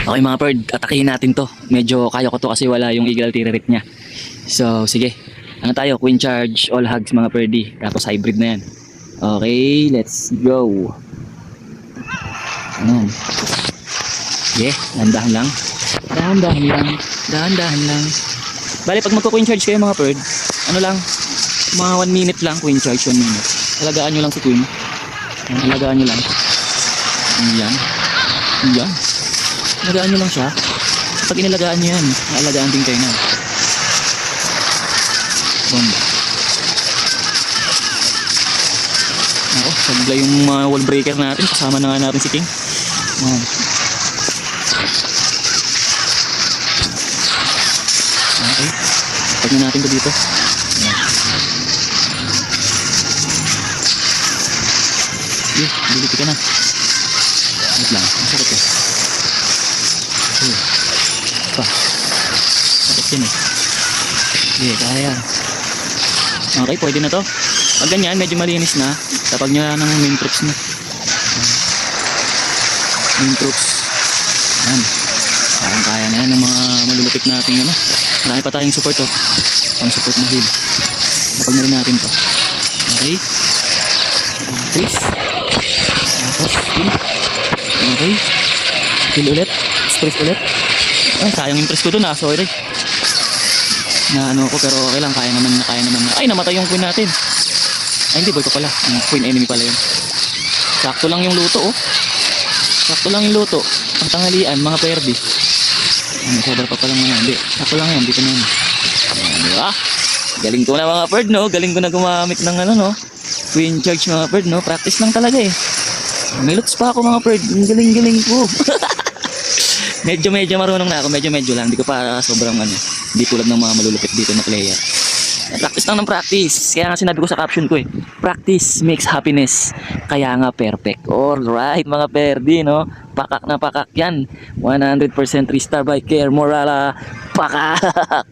Okay mga bird, atakihin natin to. Medyo kaya ko to kasi wala yung eagle tirit niya. So sige, ano tayo? Queen charge, all hugs mga birdie. Tapos hybrid na yan. Okay, let's go. Ayan. Yeah, dahan-dahan lang. Dahan-dahan lang. Dahan-dahan lang. Bale, pag magko-queen charge kayo mga bird, ano lang, mga 1 minute lang queen charge, 1 minute. Alagaan nyo lang si queen. Alagaan nyo lang. Yan. Yan. Alagaan nyo lang siya. Pag inalagaan nyo yan, alagaan din kayo na. Bomba. Ako, sagla yung wall breaker natin. Kasama na nga natin si King. Yan. Okay. Pag na natin ito dito. Yan. Biliti ka na. Wait lang. Masakit eh. Pa. Sakit yun eh. Sige, kaya. Okay, pwede na to. Pag ganyan, medyo malinis na. Tapag nyo ng main troops na. Main troops. Ayan. Parang kaya na yan ng mga malulupit natin. Ano? Marami pa tayong support oh. Pang support na heal. Tapag na rin natin to. Okay. Please. Tapos, heal. Okay. Heal ulit. Express ulit. Ay, sayang impress ko dun ah. Sorry. Na ano ko pero okay lang. Kaya naman na. Ay, namatay yung queen natin. Ay, hindi. Boy ko pala. Yung queen enemy pala yun. Sakto lang yung luto oh. Sakto lang yung luto. Ang tanghalian, mga perdi. Ano, sobra pa palang mga. Hindi. Sakto lang yan. Dito na yun. Ayan, diba? Galing ko na mga bird no. Galing ko na gumamit ng ano no. Queen charge mga bird no. Practice lang talaga eh. May loots pa ako mga bird. Ang galing ko. medyo marunong na ako. Medyo lang. Hindi ko pa sobrang ano. Hindi tulad ng mga malulupit dito na player. Practice lang ng practice. Kaya nga sinabi ko sa caption ko eh. Practice makes happiness. Kaya nga perfect. Alright mga perdi no. Pakak na pakak yan. 100% 3-star by Care Morala. Pakak.